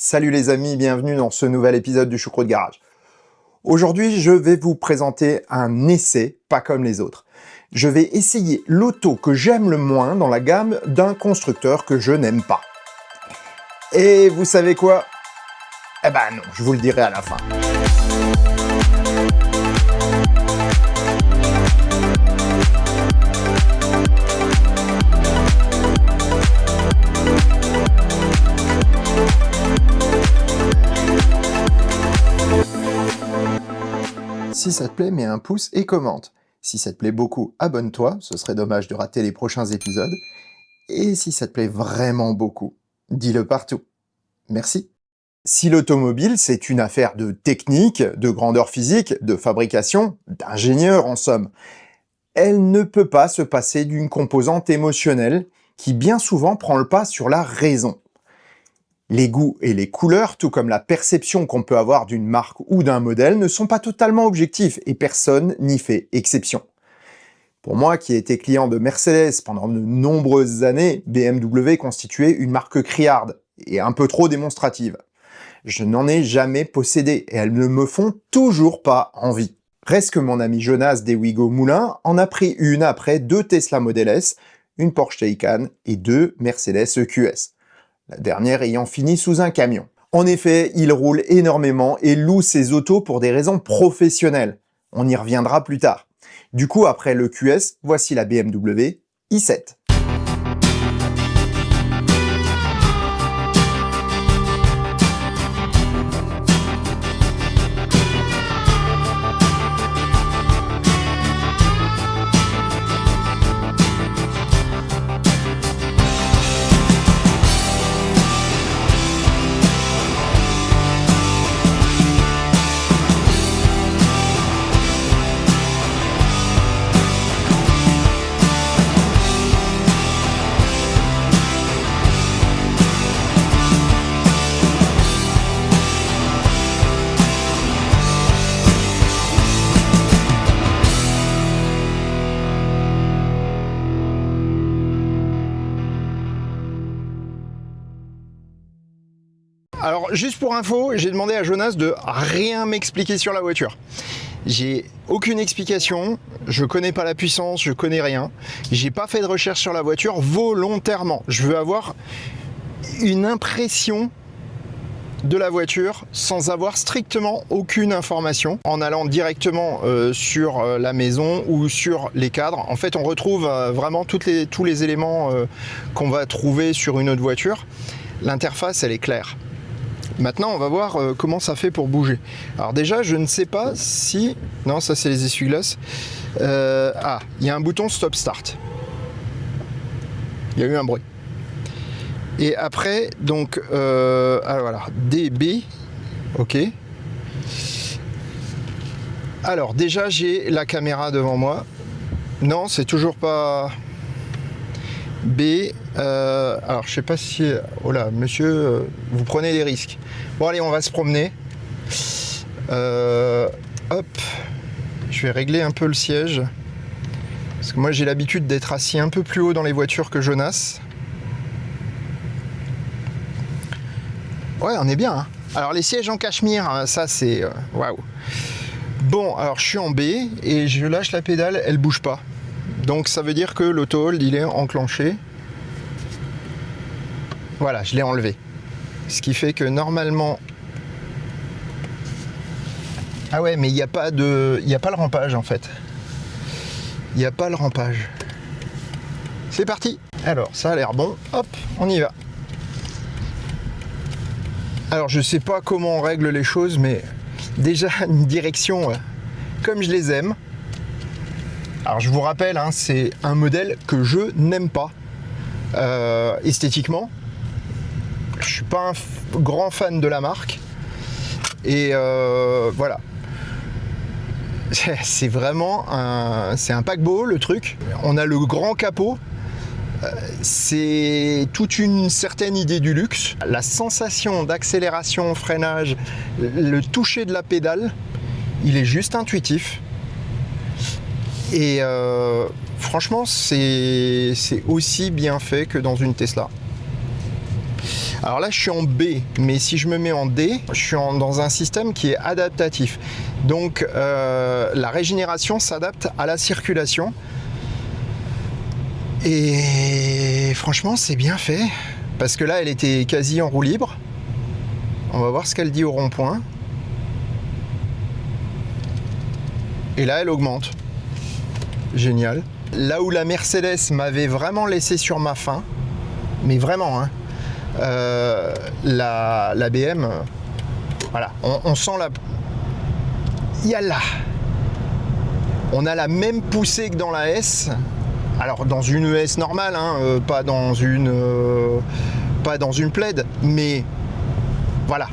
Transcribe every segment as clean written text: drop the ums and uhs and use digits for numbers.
Salut les amis, bienvenue dans ce nouvel épisode du Choucroute Garage. Aujourd'hui, je vais vous présenter un essai pas comme les autres. Je vais essayer l'auto que j'aime le moins dans la gamme d'un constructeur que je n'aime pas. Et vous savez quoi? Eh ben non, je vous le dirai à la fin. Si ça te plaît, mets un pouce et commente. Si ça te plaît beaucoup, abonne-toi, ce serait dommage de rater les prochains épisodes. Et si ça te plaît vraiment beaucoup, dis-le partout. Merci. Si l'automobile, c'est une affaire de technique, de grandeur physique, de fabrication, d'ingénieur en somme, elle ne peut pas se passer d'une composante émotionnelle qui bien souvent prend le pas sur la raison. Les goûts et les couleurs, tout comme la perception qu'on peut avoir d'une marque ou d'un modèle, ne sont pas totalement objectifs et personne n'y fait exception. Pour moi, qui ai été client de Mercedes pendant de nombreuses années, BMW constituait une marque criarde et un peu trop démonstrative. Je n'en ai jamais possédé et elles ne me font toujours pas envie. Reste que mon ami Jonas des Ouigo Moulins en a pris une après 2 Tesla Model S, une Porsche Taycan et 2 Mercedes EQS. La dernière ayant fini sous un camion. En effet, il roule énormément et loue ses autos pour des raisons professionnelles. On y reviendra plus tard. Du coup, après le QS, voici la BMW i7. Alors, juste pour info, j'ai demandé à Jonas de rien m'expliquer sur la voiture. J'ai aucune explication, je connais pas la puissance, je connais rien. J'ai pas fait de recherche sur la voiture volontairement. Je veux avoir une impression de la voiture sans avoir strictement aucune information, en allant directement sur la maison ou sur les cadres. En fait, on retrouve vraiment tous les éléments qu'on va trouver sur une autre voiture. L'interface, elle est claire. Maintenant, on va voir comment ça fait pour bouger. Alors déjà, je ne sais pas si... Non, ça c'est les essuie-glaces. Il y a un bouton Stop Start. Il y a eu un bruit. Et après, donc... alors voilà, DB. Ok. Alors déjà, j'ai la caméra devant moi. Non, c'est toujours pas... B, alors je sais pas si... Oh là, monsieur, vous prenez des risques. Bon allez, on va se promener. Hop, je vais régler un peu le siège. Parce que moi j'ai l'habitude d'être assis un peu plus haut dans les voitures que Jonas. Ouais, on est bien. Hein. Alors les sièges en cachemire, ça c'est... Waouh. Bon, alors je suis en B et je lâche la pédale, elle bouge pas. Donc ça veut dire que l'auto-hold il est enclenché. Voilà, je l'ai enlevé. Ce qui fait que normalement... Ah ouais, mais il n'y a pas le rampage en fait. Il n'y a pas le rampage. C'est parti. Alors ça a l'air bon. Hop, on y va. Alors je sais pas comment on règle les choses, mais déjà une direction comme je les aime. Alors je vous rappelle, hein, c'est un modèle que je n'aime pas esthétiquement. Je suis pas un grand fan de la marque. Et voilà. C'est vraiment c'est un paquebot le truc. On a le grand capot. C'est toute une certaine idée du luxe. La sensation d'accélération, freinage, le toucher de la pédale, il est juste intuitif. Et franchement, c'est aussi bien fait que dans une Tesla. Alors là, je suis en B, mais si je me mets en D, je suis dans un système qui est adaptatif. Donc, la régénération s'adapte à la circulation. Et franchement, c'est bien fait. Parce que là, elle était quasi en roue libre. On va voir ce qu'elle dit au rond-point. Et là, elle augmente. Génial. Là où la Mercedes m'avait vraiment laissé sur ma faim, mais vraiment, hein, la BM, voilà, on sent la... Yalla. On a la même poussée que dans la S. Alors dans une ES normale, hein, pas dans une plaid, mais voilà.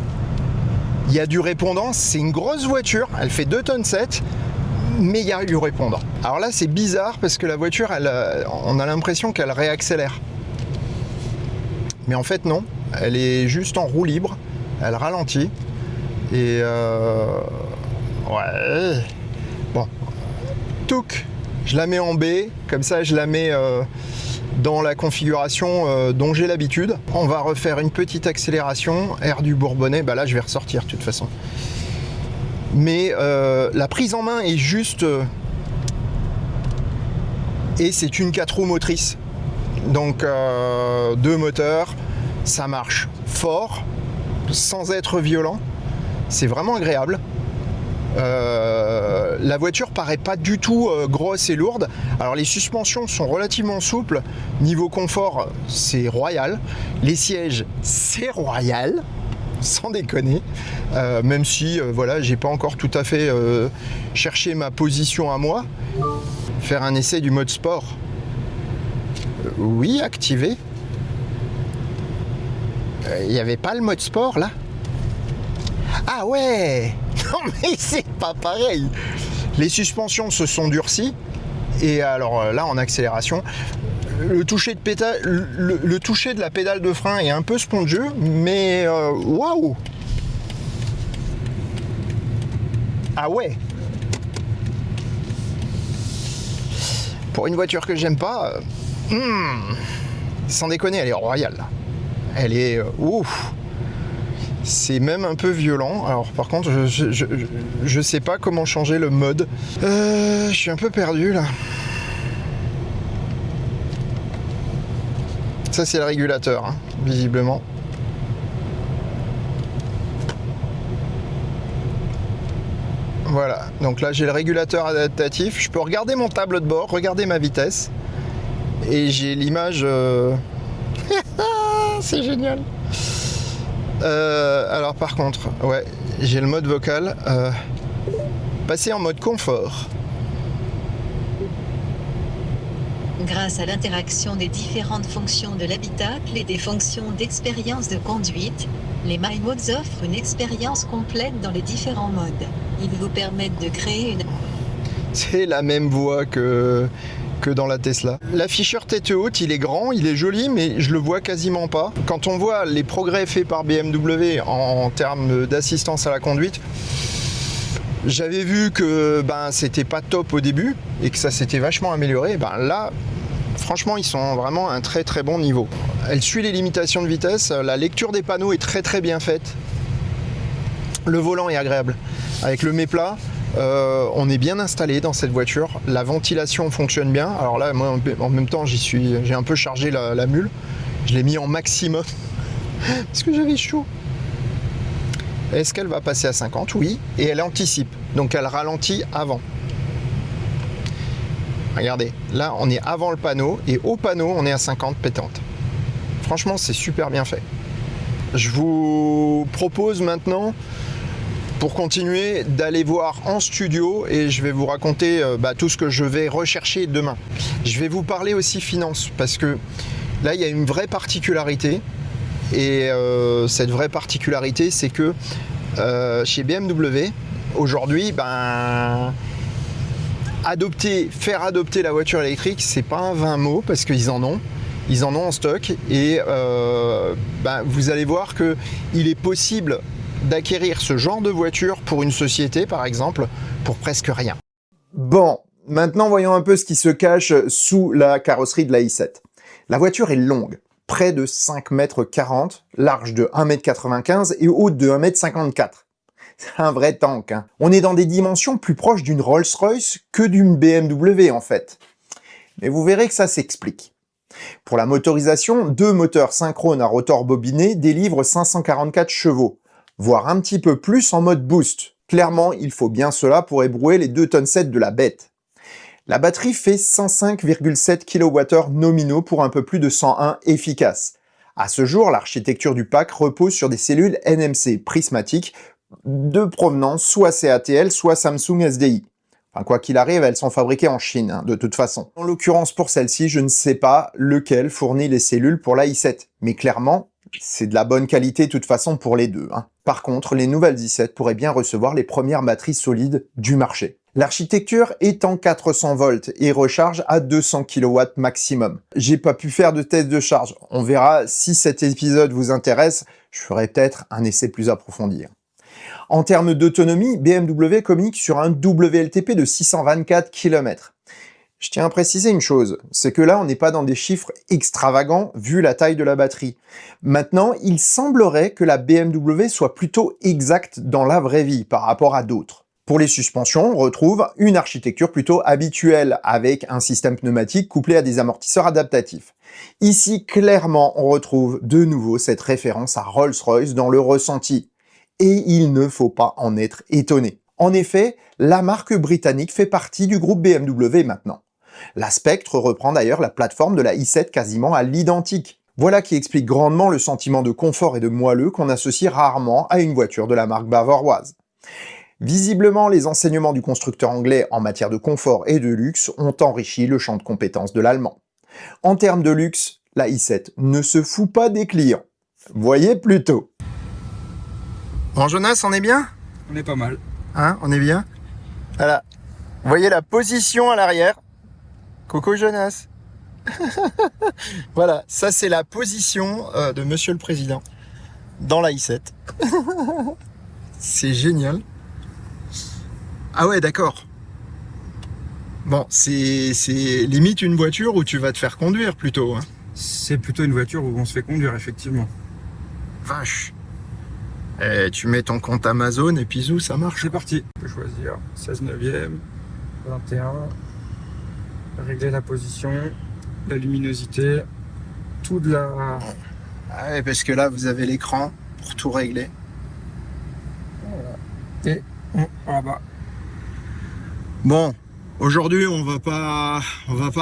Il y a du répondant, c'est une grosse voiture, elle fait 2,7 tonnes, mais il y a du répondant. Alors là, c'est bizarre parce que la voiture, on a l'impression qu'elle réaccélère. Mais en fait, non. Elle est juste en roue libre. Elle ralentit. Et ouais. Bon. Touc. Je la mets en B. Comme ça, je la mets dans la configuration dont j'ai l'habitude. On va refaire une petite accélération. Air du Bourbonnais. Bah là, je vais ressortir de toute façon. Mais la prise en main est juste... et c'est une 4 roues motrice. Donc 2 moteurs, ça marche fort, sans être violent. C'est vraiment agréable. La voiture paraît pas du tout grosse et lourde. Alors les suspensions sont relativement souples. Niveau confort, c'est royal. Les sièges, c'est royal. Sans déconner, même si voilà, j'ai pas encore tout à fait cherché ma position à moi. Faire un essai du mode sport. Oui, activé. Il n'y avait pas le mode sport là? Ah ouais. Non mais c'est pas pareil. Les suspensions se sont durcies. Et alors là, en accélération, le toucher de la pédale de frein est un peu spongieux, mais waouh! Ah ouais! Pour une voiture que j'aime pas, sans déconner, elle est royale. Elle est ouf! C'est même un peu violent. Alors par contre, je sais pas comment changer le mode. Je suis un peu perdu là. Ça c'est le régulateur, hein, visiblement. Voilà, donc là j'ai le régulateur adaptatif. Je peux regarder mon tableau de bord, regarder ma vitesse. Et j'ai l'image... c'est génial. Alors par contre, ouais, j'ai le mode vocal. Passer en mode confort. Grâce à l'interaction des différentes fonctions de l'habitacle et des fonctions d'expérience de conduite, les My Modes offrent une expérience complète dans les différents modes. Ils vous permettent de créer une... C'est la même voix que dans la Tesla. L'afficheur tête haute, il est grand, il est joli, mais je le vois quasiment pas. Quand on voit les progrès faits par BMW en termes d'assistance à la conduite, j'avais vu que c'était pas top au début et que ça s'était vachement amélioré. Là, franchement, ils sont vraiment à un très très bon niveau. Elle suit les limitations de vitesse, la lecture des panneaux est très très bien faite. Le volant est agréable. Avec le méplat, on est bien installé dans cette voiture. La ventilation fonctionne bien. Alors là, moi, en même temps, j'ai un peu chargé la mule. Je l'ai mis en maximum parce que j'avais chaud. Est-ce qu'elle va passer à 50? Oui. Et elle anticipe. Donc elle ralentit avant. Regardez, là on est avant le panneau et au panneau on est à 50 pétante. Franchement, c'est super bien fait. Je vous propose maintenant, pour continuer, d'aller voir en studio et je vais vous raconter tout ce que je vais rechercher demain. Je vais vous parler aussi finance parce que là il y a une vraie particularité et cette vraie particularité c'est que chez BMW aujourd'hui faire adopter la voiture électrique, c'est pas un vain mot parce qu'ils en ont en stock et vous allez voir que il est possible d'acquérir ce genre de voiture pour une société par exemple pour presque rien. Bon, maintenant voyons un peu ce qui se cache sous la carrosserie de la i7. La voiture est longue, près de 5,40 m, large de 1,95 m et haute de 1,54 m. C'est un vrai tank, hein. On est dans des dimensions plus proches d'une Rolls-Royce que d'une BMW en fait. Mais vous verrez que ça s'explique. Pour la motorisation, deux moteurs synchrones à rotor bobiné délivrent 544 chevaux, voire un petit peu plus en mode boost. Clairement, il faut bien cela pour ébrouer les 2,7 tonnes de la bête. La batterie fait 105,7 kWh nominaux pour un peu plus de 101 efficaces. À ce jour, l'architecture du pack repose sur des cellules NMC prismatiques de provenance soit CATL, soit Samsung SDI. Enfin, quoi qu'il arrive, elles sont fabriquées en Chine, hein, de toute façon. En l'occurrence, pour celle-ci, je ne sais pas lequel fournit les cellules pour la i7. Mais clairement, c'est de la bonne qualité de toute façon pour les deux, hein. Par contre, les nouvelles i7 pourraient bien recevoir les premières batteries solides du marché. L'architecture est en 400 volts et recharge à 200 kW maximum. J'ai pas pu faire de test de charge. On verra si cet épisode vous intéresse, je ferai peut-être un essai plus approfondi. En termes d'autonomie, BMW communique sur un WLTP de 624 km. Je tiens à préciser une chose, c'est que là on n'est pas dans des chiffres extravagants vu la taille de la batterie. Maintenant, il semblerait que la BMW soit plutôt exacte dans la vraie vie par rapport à d'autres. Pour les suspensions, on retrouve une architecture plutôt habituelle avec un système pneumatique couplé à des amortisseurs adaptatifs. Ici, clairement, on retrouve de nouveau cette référence à Rolls-Royce dans le ressenti. Et il ne faut pas en être étonné. En effet, la marque britannique fait partie du groupe BMW maintenant. La Spectre reprend d'ailleurs la plateforme de la i7 quasiment à l'identique. Voilà qui explique grandement le sentiment de confort et de moelleux qu'on associe rarement à une voiture de la marque bavaroise. Visiblement, les enseignements du constructeur anglais en matière de confort et de luxe ont enrichi le champ de compétences de l'allemand. En termes de luxe, la i7 ne se fout pas des clients. Voyez plutôt. Bon Jonas, on est bien? On est pas mal. Hein, on est bien? Voilà. Vous voyez la position à l'arrière? Coucou Jonas. Voilà, ça c'est la position de Monsieur le Président dans la i7. C'est génial. Ah ouais, d'accord. Bon, c'est limite une voiture où tu vas te faire conduire plutôt, hein. C'est plutôt une voiture où on se fait conduire, effectivement. Vache. Et tu mets ton compte Amazon et puis zou, ça marche. C'est parti. On peut choisir 16 neuvième, 21, régler la position, la luminosité, tout de la... Ah ouais, parce que là, vous avez l'écran pour tout régler. Voilà. Et là-bas. Bon, aujourd'hui, on va pas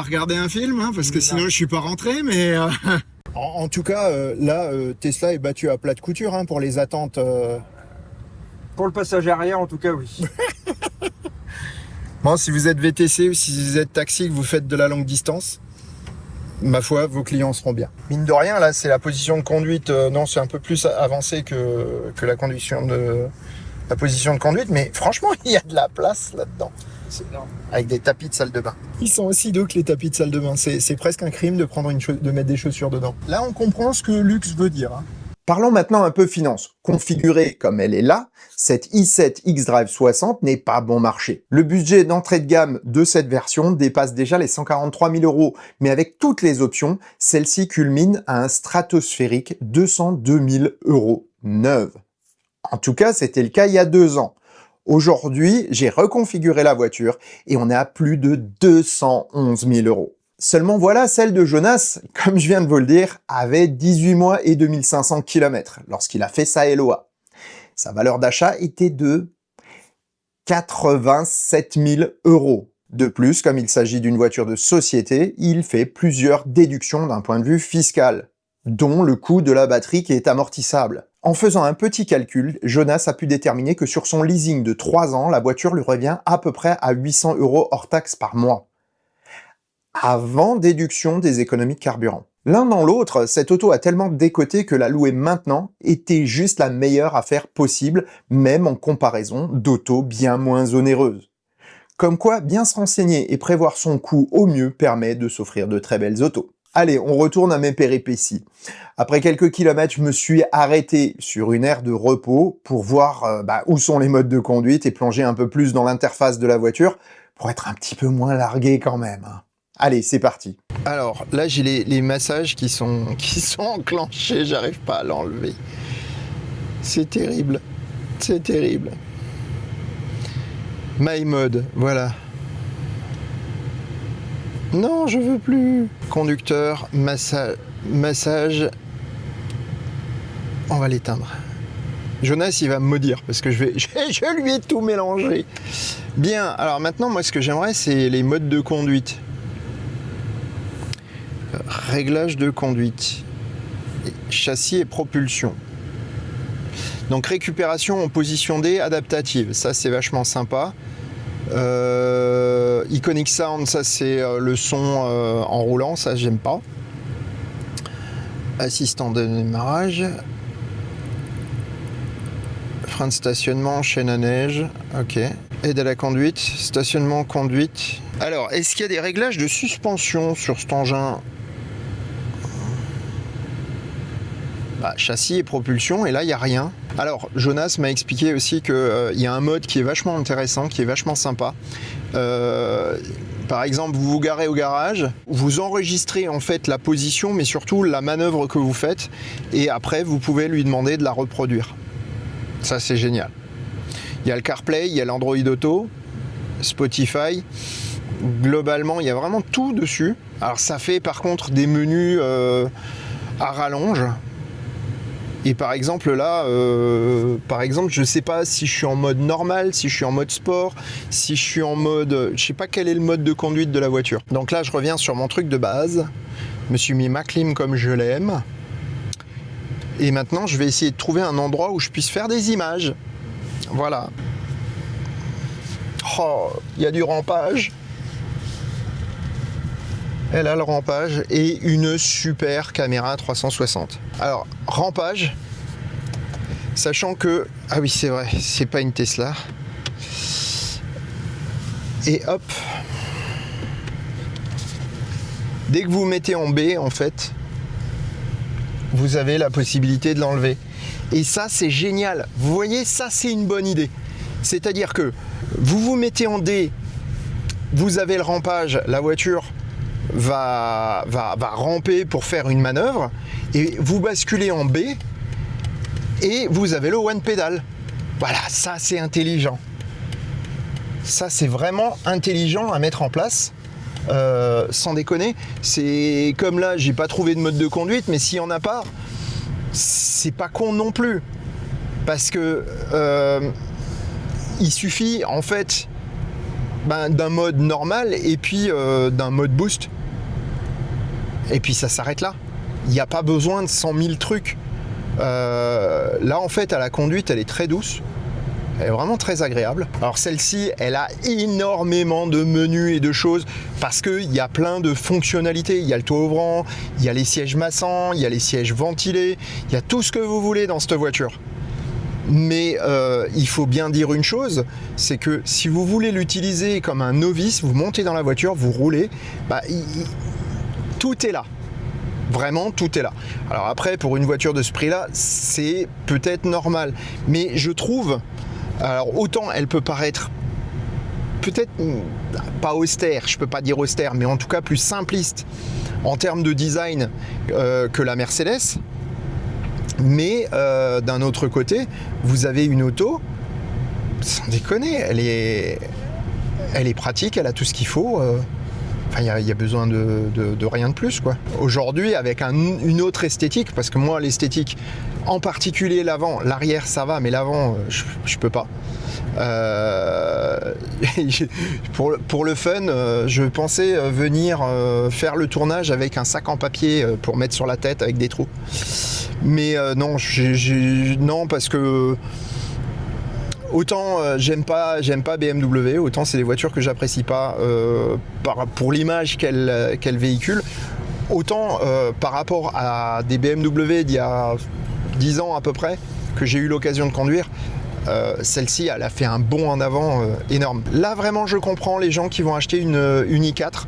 regarder un film, hein, parce que sinon je suis pas rentré, mais... En tout cas, là, Tesla est battu à plat de couture, hein, pour les attentes. Pour le passage arrière, en tout cas, oui. Bon, si vous êtes VTC ou si vous êtes taxi, que vous faites de la longue distance, ma foi, vos clients seront bien. Mine de rien, là, c'est la position de conduite. Non, c'est un peu plus avancé que la position de conduite, mais franchement, il y a de la place là-dedans. C'est énorme. Avec des tapis de salle de bain. Ils sont aussi doux que les tapis de salle de bain. C'est presque un crime de prendre de mettre des chaussures dedans. Là, on comprend ce que luxe veut dire, hein. Parlons maintenant un peu finance. Configurée comme elle est là, cette i7 xDrive 60 n'est pas bon marché. Le budget d'entrée de gamme de cette version dépasse déjà les 143 000 €, mais avec toutes les options, celle-ci culmine à un stratosphérique 202 000 € neuve. En tout cas, c'était le cas il y a 2 ans. Aujourd'hui, j'ai reconfiguré la voiture et on est à plus de 211 000 €. Seulement voilà, celle de Jonas, comme je viens de vous le dire, avait 18 mois et 2500 km lorsqu'il a fait sa LOA. Sa valeur d'achat était de 87 000 €. De plus, comme il s'agit d'une voiture de société, il fait plusieurs déductions d'un point de vue fiscal, dont le coût de la batterie qui est amortissable. En faisant un petit calcul, Jonas a pu déterminer que sur son leasing de 3 ans, la voiture lui revient à peu près à 800 € hors taxe par mois, avant déduction des économies de carburant. L'un dans l'autre, cette auto a tellement décoté que la louer maintenant était juste la meilleure affaire possible, même en comparaison d'autos bien moins onéreuses. Comme quoi, bien se renseigner et prévoir son coût au mieux permet de s'offrir de très belles autos. Allez, on retourne à mes péripéties. Après quelques kilomètres, je me suis arrêté sur une aire de repos pour voir où sont les modes de conduite et plonger un peu plus dans l'interface de la voiture pour être un petit peu moins largué quand même, hein. Allez, c'est parti. Alors, là, j'ai les massages qui sont enclenchés, j'arrive pas à l'enlever. C'est terrible. C'est terrible. My mode, voilà. Non, je veux plus. Conducteur, massage. On va l'éteindre. Jonas, il va me maudire parce que je lui ai tout mélangé. Bien, alors maintenant, moi, ce que j'aimerais, c'est les modes de conduite. Réglage de conduite. Châssis et propulsion. Donc, récupération en position D adaptative. Ça, c'est vachement sympa. Iconic Sound, ça, c'est le son en roulant. Ça, j'aime pas. Assistant de démarrage. Frein de stationnement, chaîne à neige, ok. Aide à la conduite, stationnement, conduite. Alors, est-ce qu'il y a des réglages de suspension sur cet engin? Châssis et propulsion, et là, il n'y a rien. Alors, Jonas m'a expliqué aussi qu'il y a un mode qui est vachement intéressant, qui est vachement sympa. Par exemple, vous vous garez au garage, vous enregistrez en fait la position, mais surtout la manœuvre que vous faites, et après, vous pouvez lui demander de la reproduire. Ça, c'est génial. Il y a le CarPlay, il y a l'Android Auto, Spotify. Globalement, il y a vraiment tout dessus. Alors, ça fait par contre des menus à rallonge. Et par exemple, là, je ne sais pas si je suis en mode normal, si je suis en mode sport, si je suis en mode... Je ne sais pas quel est le mode de conduite de la voiture. Donc là, je reviens sur mon truc de base. Je me suis mis ma clim comme je l'aime. Et maintenant, je vais essayer de trouver un endroit où je puisse faire des images. Voilà. Oh, il y a du rampage. Elle a le rampage et une super caméra 360. Alors, rampage, sachant que... Ah oui, c'est vrai, c'est pas une Tesla. Et hop. Dès que vous mettez en B, en fait... vous avez la possibilité de l'enlever. Et ça, c'est génial. Vous voyez, ça, c'est une bonne idée. C'est-à-dire que vous vous mettez en D, vous avez le rampage, la voiture va ramper pour faire une manœuvre, et vous basculez en B, et vous avez le one pedal. Voilà, ça, c'est intelligent. Ça, c'est vraiment intelligent à mettre en place. Sans déconner, c'est comme là, j'ai pas trouvé de mode de conduite, mais s'il y en a pas, c'est pas con non plus, parce que il suffit en fait d'un mode normal et puis d'un mode boost, et puis ça s'arrête là. Il n'y a pas besoin de 100 000 trucs. Là en fait, à la conduite, elle est très douce. Elle est vraiment très agréable. Alors celle-ci, elle a énormément de menus et de choses parce qu'il y a plein de fonctionnalités. Il y a le toit ouvrant, il y a les sièges massants, il y a les sièges ventilés, il y a tout ce que vous voulez dans cette voiture. Mais il faut bien dire une chose, c'est que si vous voulez l'utiliser comme un novice, vous montez dans la voiture, vous roulez, tout est là. Vraiment, tout est là. Alors après, pour une voiture de ce prix-là, c'est peut-être normal. Mais je trouve... Alors autant elle peut paraître peut-être pas austère, je peux pas dire austère, mais en tout cas plus simpliste en termes de design que la Mercedes. Mais d'un autre côté, vous avez une auto, sans déconner, elle est pratique, elle a tout ce qu'il faut. Enfin, il y a besoin de rien de plus, quoi. Aujourd'hui, avec une autre esthétique, parce que moi, l'esthétique, en particulier l'avant, l'arrière, ça va, mais l'avant, je peux pas. Pour le fun, je pensais venir faire le tournage avec un sac en papier pour mettre sur la tête avec des trous. Mais non, non, parce que autant j'aime pas BMW, autant c'est des voitures que j'apprécie pas pour l'image qu'elle véhicule. Autant par rapport à des BMW d'il y a 10 ans à peu près, que j'ai eu l'occasion de conduire, celle-ci, elle a fait un bond en avant énorme. Là, vraiment, je comprends les gens qui vont acheter une i4,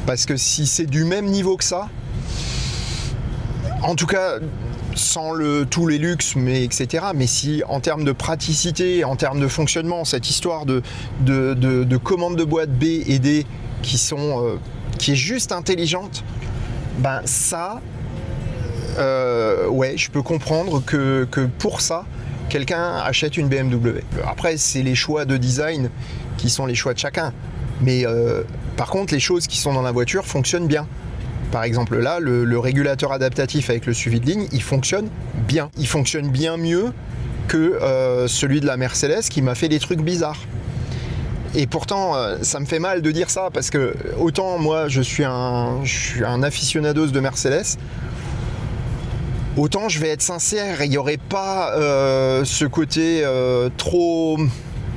parce que si c'est du même niveau que ça, en tout cas, sans tous les luxes, mais etc. Mais si, en termes de praticité, en termes de fonctionnement, cette histoire de commandes de boîte B et D qui sont qui est juste intelligente, ben ça, ouais, je peux comprendre que pour ça, quelqu'un achète une BMW. Après, c'est les choix de design qui sont les choix de chacun. Mais par contre, les choses qui sont dans la voiture fonctionnent bien. Par exemple, là, le régulateur adaptatif avec le suivi de ligne, il fonctionne bien. Il fonctionne bien mieux que celui de la Mercedes qui m'a fait des trucs bizarres. Et pourtant, ça me fait mal de dire ça parce que autant moi, je suis un aficionados de Mercedes, autant je vais être sincère, il n'y aurait pas ce côté trop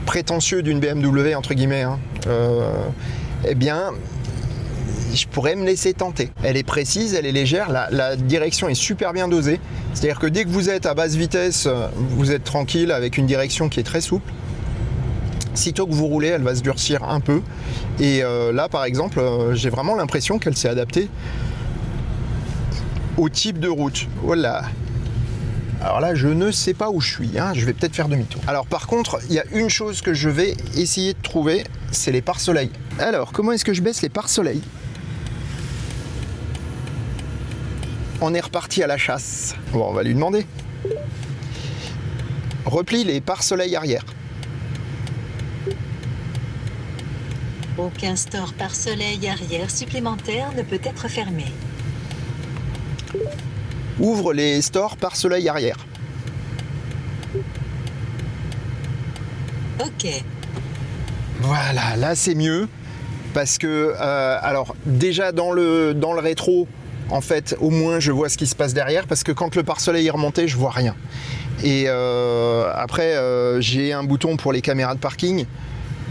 prétentieux d'une BMW, entre guillemets. Hein. Eh bien, je pourrais me laisser tenter. Elle est précise, elle est légère, la direction est super bien dosée. C'est-à-dire que dès que vous êtes à basse vitesse, vous êtes tranquille avec une direction qui est très souple. Sitôt que vous roulez, elle va se durcir un peu. Et là, par exemple, j'ai vraiment l'impression qu'elle s'est adaptée au type de route. Voilà. Alors là, je ne sais pas où je suis, hein. Je vais peut-être faire demi-tour. Alors par contre, il y a une chose que je vais essayer de trouver, c'est les pare-soleil. Alors, comment est-ce que je baisse les pare-soleil? On est reparti à la chasse. Bon, on va lui demander. Replie les pare-soleil arrière. Aucun store pare-soleil arrière supplémentaire ne peut être fermé. Ouvre les stores pare-soleil arrière. Ok. Voilà, là c'est mieux. Parce que, alors, déjà dans le rétro, en fait, au moins je vois ce qui se passe derrière. Parce que quand le pare-soleil est remonté, je vois rien. Et après, j'ai un bouton pour les caméras de parking.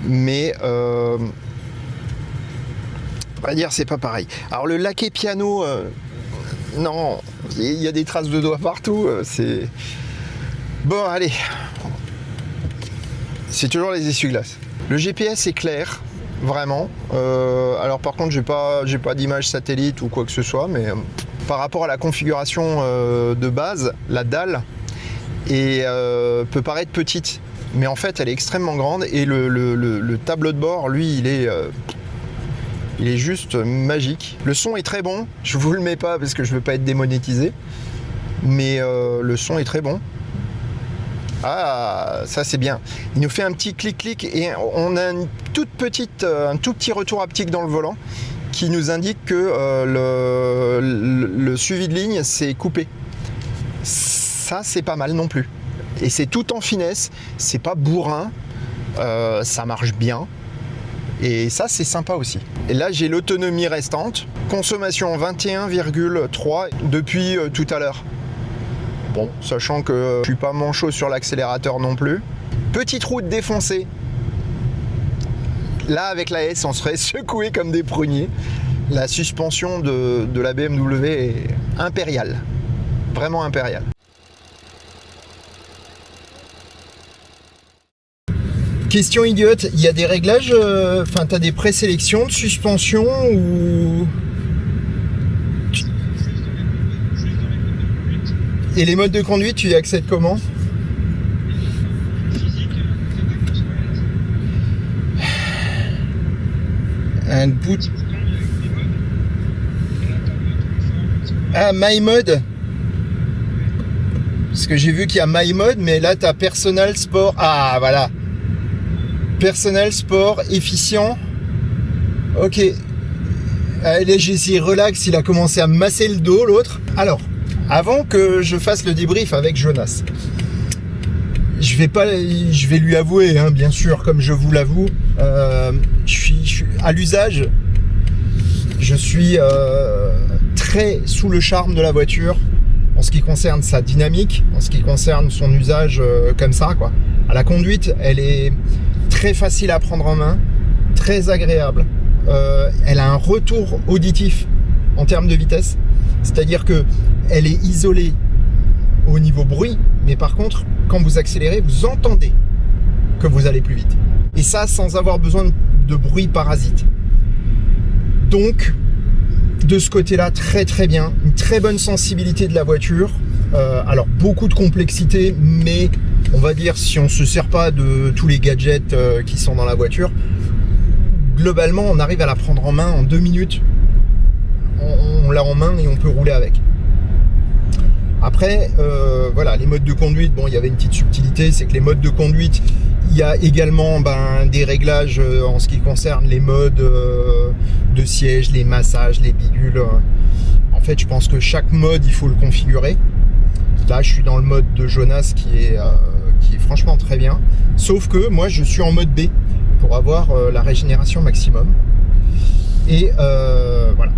Mais, on va dire, c'est pas pareil. Alors, le laqué piano, non, il y a des traces de doigts partout. C'est. Bon, allez. C'est toujours les essuie-glaces. Le GPS est clair. Vraiment. Alors par contre, j'ai pas d'image satellite ou quoi que ce soit, mais par rapport à la configuration de base, la dalle peut paraître petite, mais en fait, elle est extrêmement grande et le tableau de bord, lui, il est juste magique. Le son est très bon. Je vous le mets pas parce que je veux pas être démonétisé, mais le son est très bon. Ah, ça c'est bien. Il nous fait un petit clic-clic et on a un tout petit retour haptique dans le volant qui nous indique que le suivi de ligne s'est coupé. Ça c'est pas mal non plus. Et c'est tout en finesse, c'est pas bourrin, ça marche bien. Et ça c'est sympa aussi. Et là j'ai l'autonomie restante, consommation 21,3 depuis tout à l'heure. Bon, sachant que je suis pas manchot sur l'accélérateur non plus. Petite route défoncée. Là, avec la S, on serait secoué comme des pruniers. La suspension de la BMW est impériale. Vraiment impériale. Question idiote, il y a des réglages, enfin, t'as des présélections de suspension ou... Et les modes de conduite, tu y accèdes comment? Un bout. Ah, My Mode. Parce que j'ai vu qu'il y a My Mode, mais là, tu as Personal Sport. Ah, voilà. Personal Sport, efficient. Ok. Allez, j'ai essayé relax, il a commencé à me masser le dos, l'autre. Alors, avant que je fasse le débrief avec Jonas, je vais lui avouer, hein, bien sûr, comme je vous l'avoue, je suis à l'usage, je suis très sous le charme de la voiture en ce qui concerne sa dynamique, en ce qui concerne son usage comme ça, quoi. À la conduite, elle est très facile à prendre en main, très agréable. Elle a un retour auditif en termes de vitesse, c'est-à-dire que elle est isolée au niveau bruit, mais par contre, quand vous accélérez, vous entendez que vous allez plus vite. Et ça, sans avoir besoin de bruit parasite. Donc, de ce côté-là, très très bien. Une très bonne sensibilité de la voiture. Alors, beaucoup de complexité, mais on va dire, si on ne se sert pas de tous les gadgets qui sont dans la voiture, globalement, on arrive à la prendre en main en 2 minutes on l'a en main et on peut rouler avec. Après, voilà, les modes de conduite, bon, il y avait une petite subtilité, c'est que les modes de conduite, il y a également des réglages en ce qui concerne les modes de siège, les massages, les bidules. En fait, je pense que chaque mode, il faut le configurer. Là, je suis dans le mode de Jonas qui est franchement très bien. Sauf que moi, je suis en mode B pour avoir la régénération maximum. Et voilà.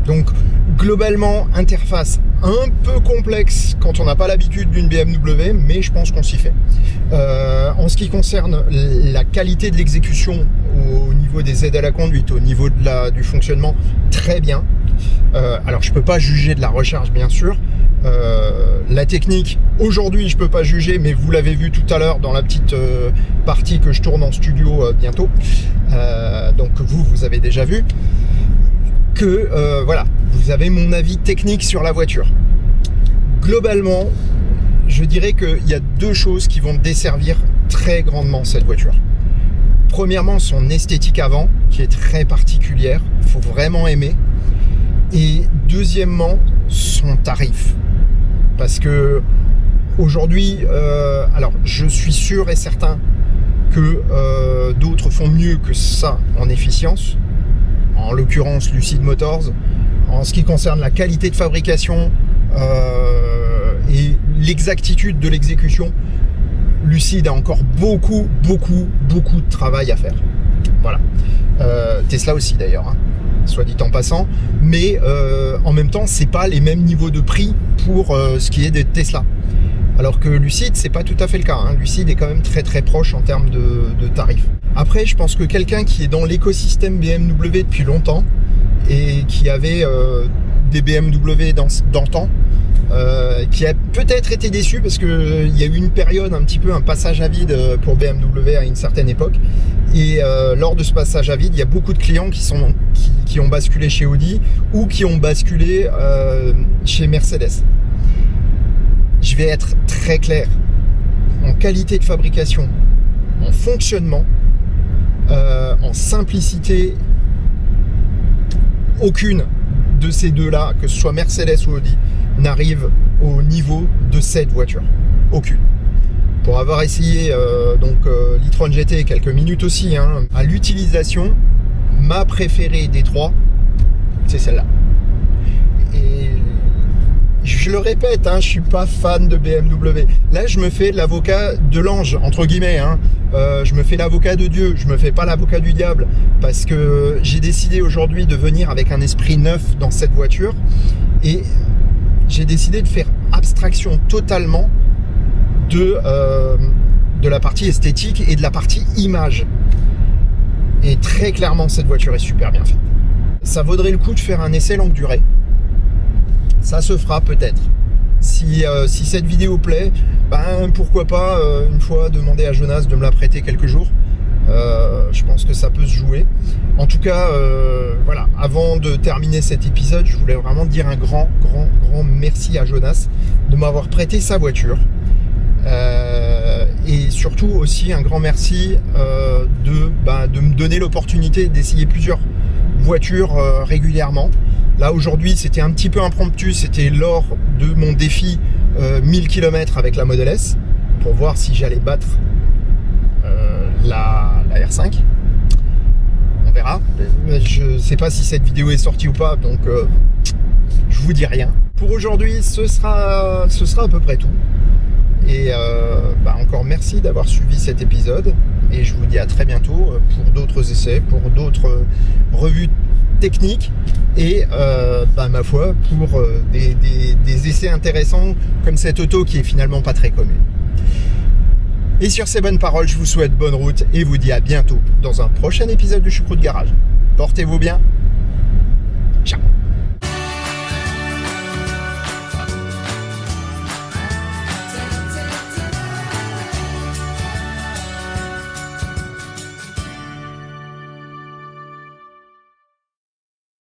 Donc, globalement, interface un peu complexe quand on n'a pas l'habitude d'une BMW, mais je pense qu'on s'y fait. En ce qui concerne la qualité de l'exécution au niveau des aides à la conduite, au niveau du fonctionnement, très bien. Alors, je peux pas juger de la recharge, bien sûr. La technique, aujourd'hui, je peux pas juger, mais vous l'avez vu tout à l'heure dans la petite partie que je tourne en studio bientôt. Donc, vous avez déjà vu. Voilà, vous avez mon avis technique sur la voiture. Globalement, je dirais qu'il y a deux choses qui vont desservir très grandement cette voiture. Premièrement, son esthétique avant, qui est très particulière, il faut vraiment aimer. Et deuxièmement, son tarif. Parce que aujourd'hui, alors je suis sûr et certain que d'autres font mieux que ça en efficience. En l'occurrence Lucid Motors, en ce qui concerne la qualité de fabrication et l'exactitude de l'exécution, Lucid a encore beaucoup de travail à faire. Voilà. Tesla aussi d'ailleurs, hein, soit dit en passant, mais en même temps, c'est pas les mêmes niveaux de prix pour ce qui est de Tesla. Alors que Lucid, c'est pas tout à fait le cas. Hein. Lucid est quand même très proche en termes de tarifs. Après, je pense que quelqu'un qui est dans l'écosystème BMW depuis longtemps et qui avait des BMW d'antan, qui a peut-être été déçu parce qu'il y a eu une période, un petit peu un passage à vide pour BMW à une certaine époque. Et lors de ce passage à vide, il y a beaucoup de clients qui ont basculé chez Audi ou qui ont basculé chez Mercedes. Je vais être très clair, en qualité de fabrication, en fonctionnement, en simplicité, aucune de ces deux-là, que ce soit Mercedes ou Audi, n'arrive au niveau de cette voiture. Aucune. Pour avoir essayé l'e-tron GT quelques minutes aussi, hein, à l'utilisation, ma préférée des trois, c'est celle-là. Et je le répète, hein, je suis pas fan de BMW. Là, je me fais l'avocat de l'ange, entre guillemets. Hein. Je me fais l'avocat de Dieu, je me fais pas l'avocat du diable, parce que j'ai décidé aujourd'hui de venir avec un esprit neuf dans cette voiture, et j'ai décidé de faire abstraction totalement de la partie esthétique et de la partie image. Et très clairement, cette voiture est super bien faite. Ça vaudrait le coup de faire un essai longue durée. Ça se fera peut-être. Si cette vidéo plaît, pourquoi pas une fois demander à Jonas de me la prêter quelques jours. Je pense que ça peut se jouer. En tout cas, voilà, avant de terminer cet épisode, je voulais vraiment dire un grand merci à Jonas de m'avoir prêté sa voiture. Et surtout aussi un grand merci de me donner l'opportunité d'essayer plusieurs voitures régulièrement. Là aujourd'hui c'était un petit peu impromptu, c'était lors de mon défi 1000 km avec la Model S pour voir si j'allais battre la R5. On verra. Je sais pas si cette vidéo est sortie ou pas, donc je vous dis rien. Pour aujourd'hui ce sera à peu près tout. Et encore merci d'avoir suivi cet épisode, et je vous dis à très bientôt pour d'autres essais, pour d'autres revues techniques, et ma foi pour des essais intéressants comme cette auto qui est finalement pas très commune. Et sur ces bonnes paroles, je vous souhaite bonne route et vous dis à bientôt dans un prochain épisode du Choucroute Garage. Portez-vous bien. Ciao.